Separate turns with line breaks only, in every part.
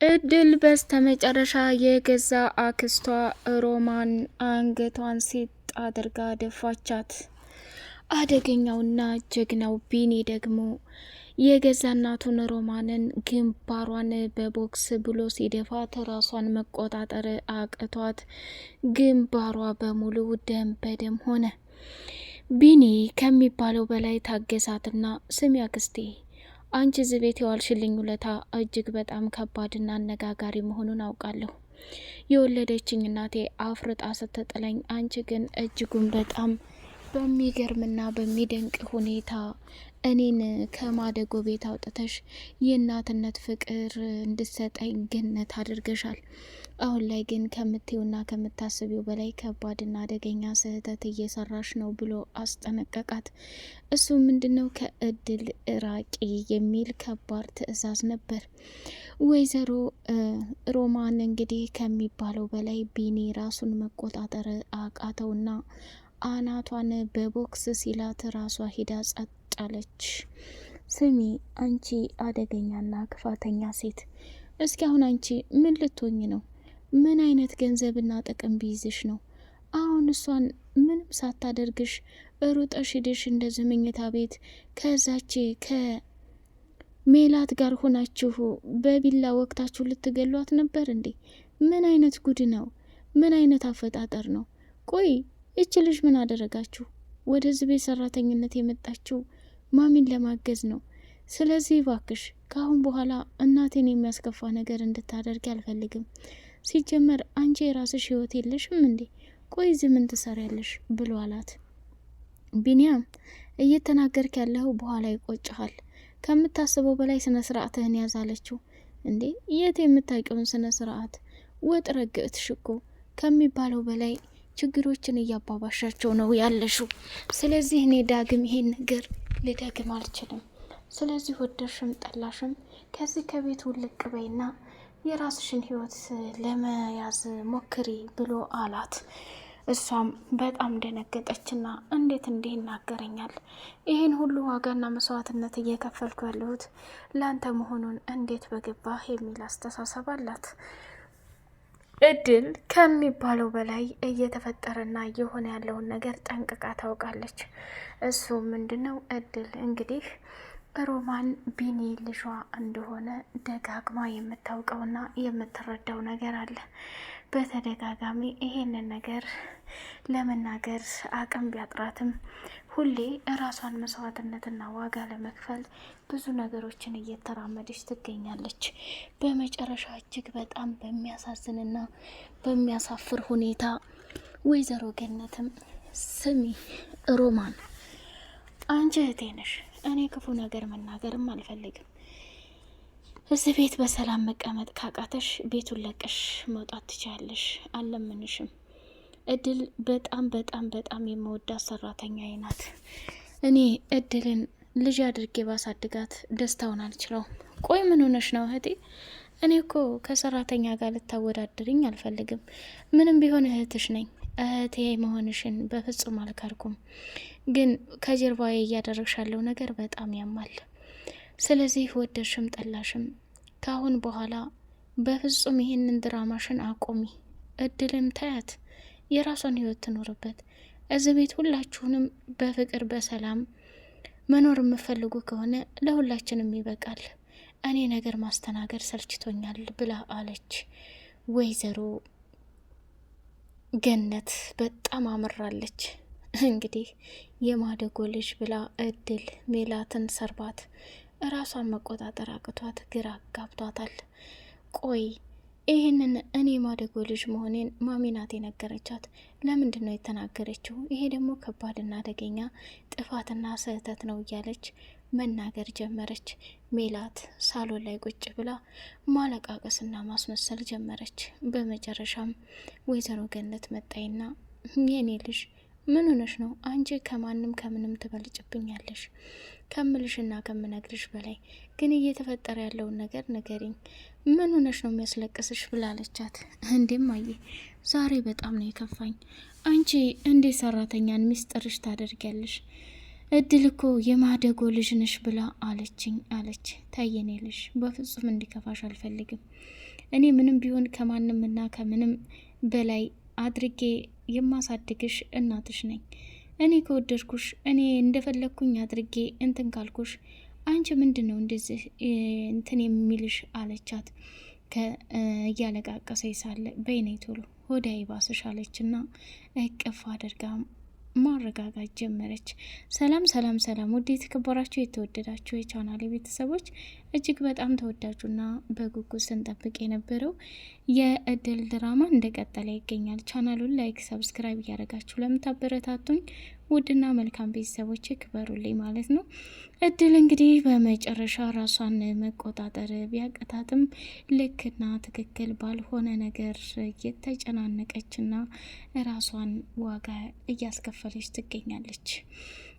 እድል በስተመጨረሻ የገዛ አክስቷ ሮማን አንገቷን ሲጥ አድርጋ ደፋቻት። አደገኛውና ጀግናው ቢኒ ደግሞ የገዛ እናቱን ሮማንን ግንባሯን በቦክስ ብሎ ሲደፋት ራሷን መቆጣጠር አቅቷት ግንባሯ በሙሉ ደም በደም ሆነ። ቢኒ ከሚባለው በላይ ታገሳትና ስሚ አክስቴ፣ አንቺ እዚህ ቤት የዋልሽልኝ ውለታ እጅግ በጣም ከባድና አነጋጋሪ መሆኑን አውቃለሁ። የወለደችኝ እናቴ አፍርጣ ስትጥለኝ፣ አንቺ ግን እጅጉን በጣም በሚገርምና በሚደንቅ ሁኔታ እኔን ከማደጎ ቤት አውጥተሽ የእናትነት ፍቅር እንድሰጠኝ ገነት አድርገሻል። አሁን ላይ ግን ከምትዩና ከምታስቢው በላይ ከባድና አደገኛ ስህተት እየሰራሽ ነው ብሎ አስጠነቀቃት። እሱ ምንድነው? ከእድል ራቂ የሚል ከባድ ትዕዛዝ ነበር። ወይዘሮ ሮማን እንግዲህ ከሚባለው በላይ ቢኒ ራሱን መቆጣጠር አቃተውና አናቷን በቦክስ ሲላት ራሷ ሂዳ ጸጥ አለች። ስሚ አንቺ አደገኛና ክፋተኛ ሴት፣ እስኪ አሁን አንቺ ምን ልትሆኝ ነው? ምን አይነት ገንዘብና ጥቅም ቢይዝሽ ነው አሁን እሷን ምንም ሳታደርግሽ ሩጠሽ ሂደሽ እንደዚህ መኝታ ቤት ከዛች ከሜላት ጋር ሆናችሁ በቢላ ወቅታችሁ ልትገሏት ነበር እንዴ? ምን አይነት ጉድ ነው? ምን አይነት አፈጣጠር ነው? ቆይ ይች ልጅ ምን አደረጋችሁ? ወደዚህ ቤት ሰራተኝነት የመጣችው ማሚን ለማገዝ ነው። ስለዚህ ባክሽ ከአሁን በኋላ እናቴን የሚያስከፋ ነገር እንድታደርግ አልፈልግም። ሲጀመር አንቺ የራስሽ ህይወት የለሽም እንዴ? ቆይ እዚህ ምን ትሰሪያለሽ? ብሎ አላት። ቢኒያም እየተናገርክ ያለው በኋላ ይቆጭሃል። ከምታስበው በላይ ስነ ስርዓትህን ያዛለችው። እንዴ የት የምታውቂውን ስነ ስርዓት? ወጥ ረግጥሽ እኮ ከሚባለው በላይ ችግሮችን እያባባሻቸው ነው ያለሽው። ስለዚህ እኔ ዳግም ይሄን ነገር ልደግም አልችልም። ስለዚህ ወደድሽም ጠላሽም ከዚህ ከቤት ውልቅ በይና የራስሽን ህይወት ለመያዝ ሞክሪ ብሎ አላት። እሷም በጣም ደነገጠችና እንዴት እንዲህ ይናገረኛል? ይህን ሁሉ ዋጋና መስዋዕትነት እየከፈልኩ ያለሁት ላንተ መሆኑን እንዴት በገባህ? የሚል አስተሳሰብ አላት። እድል ከሚባለው በላይ እየተፈጠረና እየሆነ ያለውን ነገር ጠንቅቃ ታውቃለች። እሱ ምንድነው? እድል እንግዲህ ሮማን ቢኒ ልጇ እንደሆነ ደጋግማ የምታውቀውና የምትረዳው ነገር አለ። በተደጋጋሚ ይሄንን ነገር ለመናገር አቅም ቢያጥራትም ሁሌ ራሷን መስዋዕትነትና ዋጋ ለመክፈል ብዙ ነገሮችን እየተራመደች ትገኛለች። በመጨረሻ እጅግ በጣም በሚያሳዝንና በሚያሳፍር ሁኔታ ወይዘሮ ገነትም ስሚ ሮማን፣ አንቺ እህቴ ነሽ። እኔ ክፉ ነገር መናገርም አልፈልግም። እዚህ ቤት በሰላም መቀመጥ ካቃተሽ ቤቱን ለቀሽ መውጣት ትችያለሽ። አለምንሽም። እድል በጣም በጣም በጣም የመወዳት ሰራተኛዬ ናት። እኔ እድልን ልጅ አድርጌ ባሳድጋት ደስታውን አልችለው። ቆይ ምን ሆነሽ ነው እህቴ? እኔ እኮ ከሰራተኛ ጋር ልታወዳድርኝ አልፈልግም። ምንም ቢሆን እህትሽ ነኝ። እህቴ መሆንሽን በፍጹም አልካርኩም። ግን ከጀርባዬ እያደረግሽ ያለው ነገር በጣም ያማል። ስለዚህ ወደድሽም ጠላሽም ካሁን በኋላ በፍጹም ይሄንን ድራማሽን አቆሚ። እድልም ታያት፣ የራሷን ህይወት ትኖርበት። እዚህ ቤት ሁላችሁንም በፍቅር በሰላም መኖር የምፈልጉ ከሆነ ለሁላችንም ይበቃል። እኔ ነገር ማስተናገድ ሰልችቶኛል ብላ አለች። ወይዘሮ ገነት በጣም አምራለች። እንግዲህ የማደጎ ልጅ ብላ እድል ሜላትን ሰርባት ራሷን መቆጣጠር አቅቷት ግራ ጋብቷታል። ቆይ ይህንን እኔ ማደጎ ልጅ መሆኔን ማሚናት የነገረቻት ለምንድን ነው የተናገረችው? ይሄ ደግሞ ከባድና አደገኛ ጥፋትና ስህተት ነው እያለች መናገር ጀመረች። ሜላት ሳሎን ላይ ቁጭ ብላ ማለቃቀስና ማስመሰል ጀመረች። በመጨረሻም ወይዘሮ ገነት መጣይና የኔ ልጅ ምን ሆነሽ ነው? አንቺ ከማንም ከምንም ትበልጭብኛለሽ። ከምልሽና ከምነግርሽ በላይ ግን እየተፈጠረ ያለውን ነገር ንገሪኝ። ምን ሆነሽ ነው የሚያስለቅስሽ? ብላለቻት። እንዴም አየ ዛሬ በጣም ነው የከፋኝ። አንቺ እንዴት ሰራተኛን ሚስጥርሽ ታደርጊያለሽ? እድል እኮ የማደጎ ልጅ ነሽ ብላ አለችኝ አለች። ታየኔ ልጅ በፍጹም እንዲከፋሽ አልፈልግም። እኔ ምንም ቢሆን ከማንምና ከምንም በላይ አድርጌ የማሳድግሽ እናትሽ ነኝ። እኔ ከወደድኩሽ እኔ እንደፈለግኩኝ አድርጌ እንትን ካልኩሽ አንቺ ምንድን ነው እንደዚህ እንትን የሚልሽ አለቻት። እያለቃቀሰ ሳለ በይኔ ቶሎ ሆዳ ይባስሽ አለችና እቅፍ አድርጋ ማረጋጋት ጀመረች። ሰላም ሰላም ሰላም! ውድ የተከበራችሁ የተወደዳችሁ የቻናሌ ቤተሰቦች እጅግ በጣም ተወዳጁና በጉጉት ስንጠብቅ የነበረው የእድል ድራማ እንደቀጠለ ይገኛል። ቻናሉን ላይክ፣ ሰብስክራይብ እያደረጋችሁ ለምታበረታቱኝ ውድና መልካም ቤተሰቦች ክበሩልኝ ማለት ነው። እድል እንግዲህ በመጨረሻ ራሷን መቆጣጠር ቢያቀታትም ልክና ትክክል ባልሆነ ነገር እየተጨናነቀችና ራሷን ዋጋ እያስከፈለች ትገኛለች።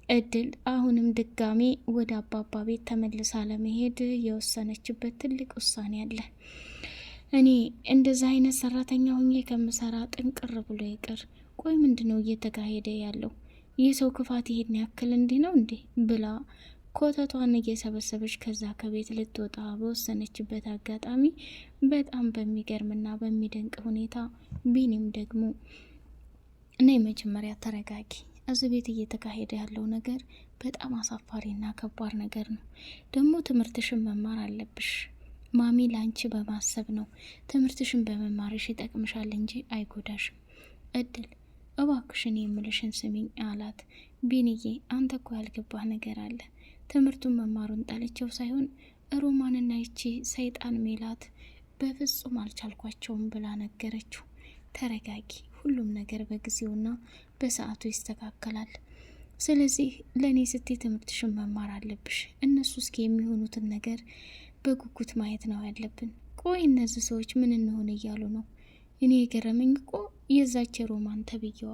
እድል አሁንም ድጋሜ ወደ አባባ ቤት ተመልሳ ለመሄድ የወሰነችበት ትልቅ ውሳኔ አለ። እኔ እንደዚህ አይነት ሰራተኛ ሁኜ ከምሰራ ጥንቅር ብሎ ይቅር። ቆይ ምንድነው እየተካሄደ ያለው? የሰው ክፋት ይሄን ያክል እንዲህ ነው እንዴ? ብላ ኮተቷን እየሰበሰበች ከዛ ከቤት ልትወጣ በወሰነችበት አጋጣሚ በጣም በሚገርምና በሚደንቅ ሁኔታ ቢኒም ደግሞ ነይ መጀመሪያ ተረጋጊ፣ እዚህ ቤት እየተካሄደ ያለው ነገር በጣም አሳፋሪና ከባድ ነገር ነው። ደግሞ ትምህርትሽን መማር አለብሽ። ማሚ ላንቺ በማሰብ ነው። ትምህርትሽን በመማርሽ ይጠቅምሻል እንጂ አይጎዳሽም። እድል እባክሽን የምልሽን ስሚኝ አላት። ቢንዬ አንተ እኮ ያልገባህ ነገር አለ። ትምህርቱን መማሩን ጠልቼው ሳይሆን ሮማንና ይቺ ሰይጣን ሜላት በፍጹም አልቻልኳቸውም ብላ ነገረችው። ተረጋጊ፣ ሁሉም ነገር በጊዜውና በሰዓቱ ይስተካከላል። ስለዚህ ለእኔ ስትይ ትምህርትሽን መማር አለብሽ። እነሱ እስኪ የሚሆኑትን ነገር በጉጉት ማየት ነው ያለብን። ቆይ እነዚህ ሰዎች ምን እንሆን እያሉ ነው? እኔ የገረመኝ እኮ የዛች ሮማን ተብዬዋ።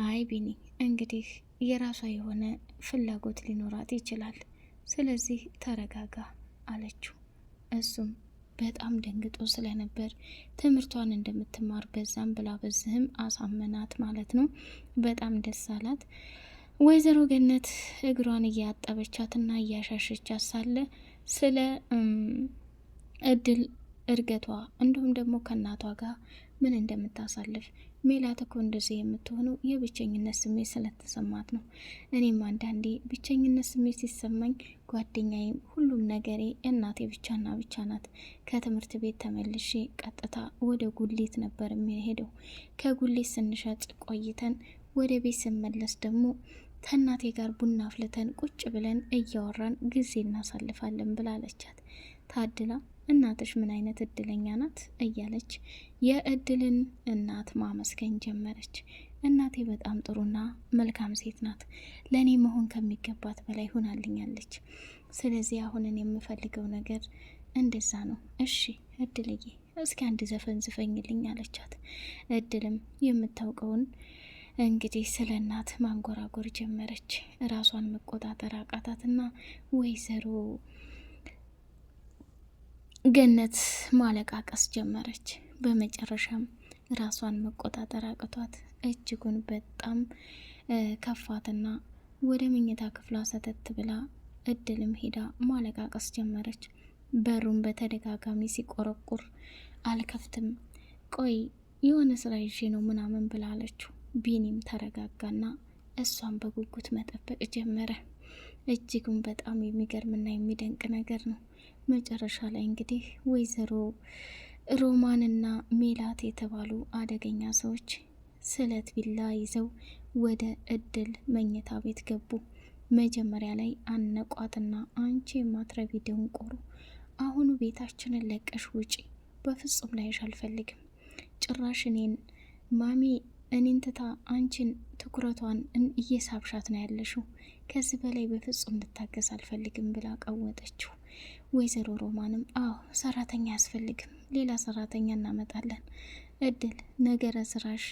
አይ ቢኒ እንግዲህ የራሷ የሆነ ፍላጎት ሊኖራት ይችላል። ስለዚህ ተረጋጋ አለችው። እሱም በጣም ደንግጦ ስለነበር ትምህርቷን እንደምትማር በዛም ብላ በዝህም አሳመናት ማለት ነው። በጣም ደስ አላት። ወይዘሮ ገነት እግሯን እያጠበቻትና እያሻሸቻት ሳለ ስለ እድል እርገቷ እንዲሁም ደግሞ ከእናቷ ጋር ምን እንደምታሳልፍ ሜላት እኮ እንደዚህ የምትሆነው የብቸኝነት ስሜት ስለተሰማት ነው። እኔም አንዳንዴ ብቸኝነት ስሜት ሲሰማኝ ጓደኛዬም ሁሉም ነገሬ እናቴ ብቻና ብቻ ናት። ከትምህርት ቤት ተመልሼ ቀጥታ ወደ ጉሊት ነበር የሚሄደው። ከጉሊት ስንሸጥ ቆይተን ወደ ቤት ስመለስ ደግሞ ከእናቴ ጋር ቡና አፍልተን ቁጭ ብለን እያወራን ጊዜ እናሳልፋለን ብላለቻት። ታድላ እናትሽ ምን አይነት እድለኛ ናት እያለች የእድልን እናት ማመስገን ጀመረች። እናቴ በጣም ጥሩና መልካም ሴት ናት። ለእኔ መሆን ከሚገባት በላይ ሆናልኛለች። ስለዚህ አሁንን የምፈልገው ነገር እንደዛ ነው። እሺ እድልዬ እስኪ አንድ ዘፈን ዝፈኝልኝ አለቻት። እድልም የምታውቀውን እንግዲህ ስለ እናት ማንጎራጎር ጀመረች። ራሷን መቆጣጠር አቃታትና ወይዘሮ ገነት ማለቃቀስ ጀመረች። በመጨረሻም ራሷን መቆጣጠር አቅቷት እጅጉን በጣም ከፋትና ወደ መኝታ ክፍሏ ሰተት ብላ እድልም ሄዳ ማለቃቀስ ጀመረች። በሩን በተደጋጋሚ ሲቆረቁር አልከፍትም፣ ቆይ የሆነ ስራ ይዤ ነው ምናምን ብላለችው። ቢኒም ተረጋጋና እሷን በጉጉት መጠበቅ ጀመረ። እጅጉን በጣም የሚገርምና የሚደንቅ ነገር ነው። መጨረሻ ላይ እንግዲህ ወይዘሮ ሮማንና ሜላት የተባሉ አደገኛ ሰዎች ስለት ቢላ ይዘው ወደ እድል መኝታ ቤት ገቡ። መጀመሪያ ላይ አነቋትና አንቺ የማትረቢ ደንቆሮ፣ አሁኑ ቤታችንን ለቀሽ ውጪ፣ በፍጹም ላይሽ አልፈልግም። ጭራሽ እኔን ማሚ እኔን ትታ አንቺን ትኩረቷን እየሳብሻት ነው ያለሽው። ከዚህ በላይ በፍጹም ልታገዝ አልፈልግም ብላ ቀወጠችው። ወይዘሮ ሮማንም አዎ ሰራተኛ አያስፈልግም፣ ሌላ ሰራተኛ እናመጣለን። እድል ነገረ ስራሽ፣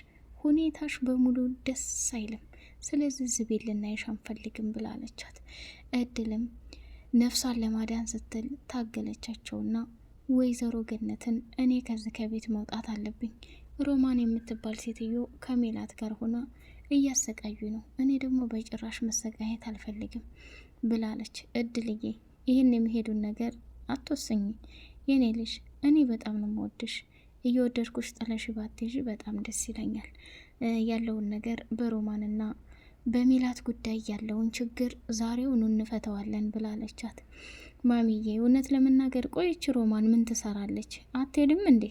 ሁኔታሽ በሙሉ ደስ አይልም። ስለዚህ እዚህ ቤት ልናይሽ አንፈልግም ብላለቻት። እድልም ነፍሷን ለማዳን ስትል ታገለቻቸውና ወይዘሮ ገነትን እኔ ከዚህ ከቤት መውጣት አለብኝ፣ ሮማን የምትባል ሴትዮ ከሜላት ጋር ሆና እያሰቃዩ ነው። እኔ ደግሞ በጭራሽ መሰቃየት አልፈልግም ብላለች። እድልዬ ይህን የሚሄዱን ነገር አትወስኝ የኔ ልጅ፣ እኔ በጣም ነው የምወድሽ። እየወደድኩሽ ጥለሽ ባትይዥ በጣም ደስ ይለኛል። ያለውን ነገር በሮማንና በሜላት ጉዳይ ያለውን ችግር ዛሬውኑ እንፈተዋለን ብላለቻት። ማሚዬ እውነት ለመናገር ቆይች ሮማን ምን ትሰራለች? አትሄድም እንዴ?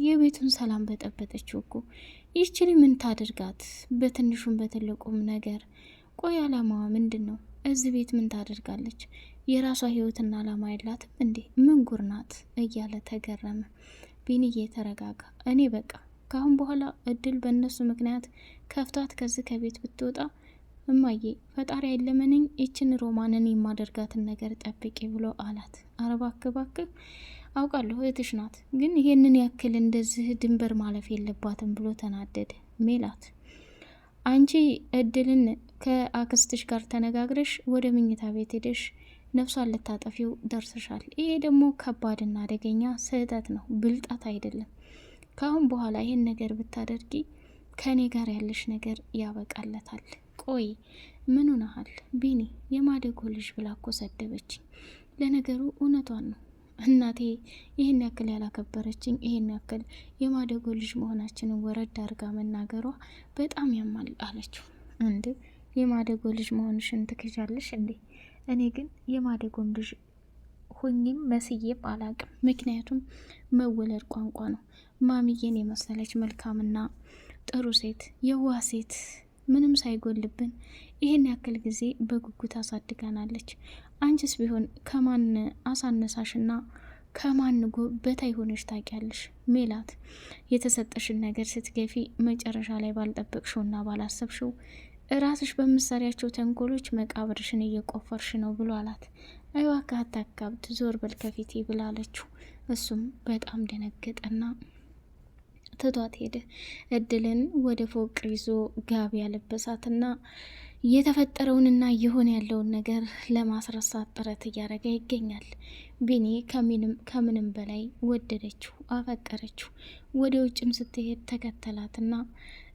የቤቱን ሰላም በጠበጠችው እኮ። ይችሊ ምን ታደርጋት? በትንሹም በትልቁም ነገር። ቆይ አላማዋ ምንድን ነው? እዚህ ቤት ምን ታደርጋለች? የራሷ ህይወትና አላማ የላትም እንዴ? ምን ጉር ናት? እያለ ተገረመ። ቢንዬ ተረጋጋ። እኔ በቃ ካሁን በኋላ እድል በእነሱ ምክንያት ከፍቷት ከዚህ ከቤት ብትወጣ እማዬ ፈጣሪ አይለመነኝ ይችን ሮማንን የማደርጋትን ነገር ጠብቂ ብሎ አላት። አረ እባክህ እባክህ አውቃለሁ እህትሽ ናት፣ ግን ይሄንን ያክል እንደዚህ ድንበር ማለፍ የለባትም ብሎ ተናደደ። ሜላት አንቺ እድልን ከአክስትሽ ጋር ተነጋግረሽ ወደ መኝታ ቤት ሄደሽ ነፍሷን ልታጠፊው ደርሰሻል። ይሄ ደግሞ ከባድና አደገኛ ስህተት ነው፣ ብልጣት አይደለም። ካሁን በኋላ ይሄን ነገር ብታደርጊ ከኔ ጋር ያለሽ ነገር ያበቃለታል። ቆይ ምን ሆነሃል ቢኒ? የማደጎ ልጅ ብላ እኮ ሰደበችኝ። ለነገሩ እውነቷን ነው እናቴ ይህን ያክል ያላከበረችኝ፣ ይህን ያክል የማደጎ ልጅ መሆናችንን ወረድ አድርጋ መናገሯ በጣም ያማል አለችው። እንዴ የማደጎ ልጅ መሆንሽን ትክጃለሽ እንዴ? እኔ ግን የማደጎም ልጅ ሁኝም መስዬም አላቅም። ምክንያቱም መወለድ ቋንቋ ነው። ማሚዬን የመሰለች መልካምና ጥሩ ሴት፣ የዋህ ሴት ምንም ሳይጎልብን ይህን ያክል ጊዜ በጉጉት አሳድጋናለች። አንቺስ ቢሆን ከማን አሳነሳሽና ከማን በታይ ሆነሽ ታውቂያለሽ? ሜላት የተሰጠሽን ነገር ስትገፊ መጨረሻ ላይ ባልጠበቅሽውና ባላሰብሽው ራስሽ በምትሰሪያቸው ተንኮሎች መቃብርሽን እየቆፈርሽ ነው ብሎ አላት። እባክህ አታካብድ፣ ዞር በል ከፊቴ ብላለችው። እሱም በጣም ደነገጠና ትቷት ሄደ። እድልን ወደ ፎቅ ይዞ ጋቢ ያለበሳትና የተፈጠረውንና እየሆነ ያለውን ነገር ለማስረሳት ጥረት እያደረገ ይገኛል። ቢኒ ከምንም በላይ ወደደችው፣ አፈቀረችው። ወደ ውጭም ስትሄድ ተከተላትና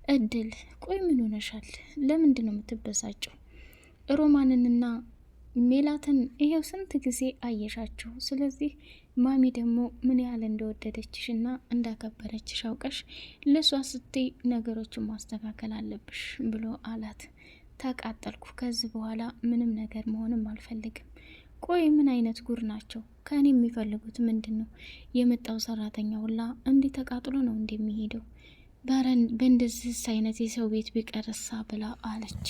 እድል ቆይ ምን ሆነሻል? ለምንድን ነው የምትበሳጨው? ሮማንንና ሜላትን ይሄው ስንት ጊዜ አየሻቸው። ስለዚህ ማሚ ደግሞ ምን ያህል እንደወደደችሽና እንዳከበረችሽ አውቀሽ ለሷ ስትይ ነገሮችን ማስተካከል አለብሽ ብሎ አላት። ተቃጠልኩ። ከዚህ በኋላ ምንም ነገር መሆንም አልፈልግም። ቆይ ምን አይነት ጉር ናቸው? ከእኔ የሚፈልጉት ምንድን ነው? የመጣው ሰራተኛ ሁላ እንዲህ ተቃጥሎ ነው እንደሚሄደው። በእንደዚህ አይነት የሰው ቤት ቢቀርሳ ብላ አለች።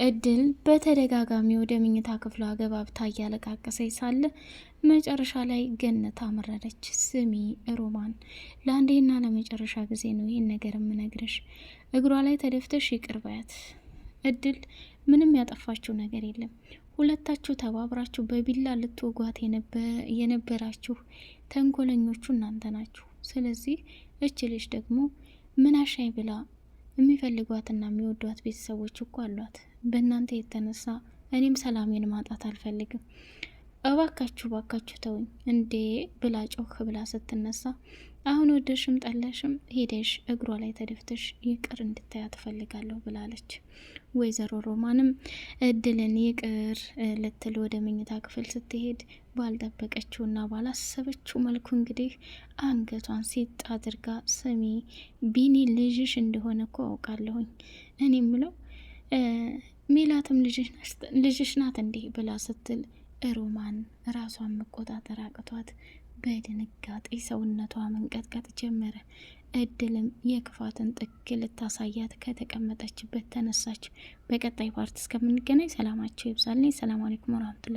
እድል በተደጋጋሚ ወደ መኝታ ክፍሏ ገብታ እያለቃቀሰች ሳለ መጨረሻ ላይ ገነት አመረረች። ስሚ ሮማን፣ ለአንዴና ለመጨረሻ ጊዜ ነው ይህን ነገር የምነግርሽ። እግሯ ላይ ተደፍተሽ ይቅር በያት። እድል ምንም ያጠፋችው ነገር የለም። ሁለታችሁ ተባብራችሁ በቢላ ልትወጓት የነበራችሁ ተንኮለኞቹ እናንተ ናችሁ። ስለዚህ እች ልጅ ደግሞ ምን አሻይ ብላ የሚፈልጓትና የሚወዷት ቤተሰቦች እኮ አሏት። በእናንተ የተነሳ እኔም ሰላሜን ማጣት አልፈልግም። እባካችሁ ባካችሁ ተውኝ እንዴ ብላ ጮክ ብላ ስትነሳ አሁን ወደሽም ጠለሽም ሄደሽ እግሯ ላይ ተደፍተሽ ይቅር እንድታያ ትፈልጋለሁ ብላለች። ወይዘሮ ሮማንም እድልን ይቅር ልትል ወደ መኝታ ክፍል ስትሄድ ባልጠበቀችውና ባላሰበችው መልኩ እንግዲህ አንገቷን ሲጥ አድርጋ ስሚ ቢኒ ልጅሽ እንደሆነ እኮ አውቃለሁኝ። እኔ ምለው ሜላትም ልጅሽ ናት እንዲህ ብላ ስትል ሮማን ራሷን መቆጣጠር አቅቷት በድንጋጤ ሰውነቷ መንቀጥቀጥ ጀመረ። እድልም የክፋትን ጥግ ልታሳያት ከተቀመጠችበት ተነሳች። በቀጣይ ፓርት እስከምንገናኝ ሰላማቸው ይብዛልኝ። ሰላም አለይኩም ወራህመቱላሂ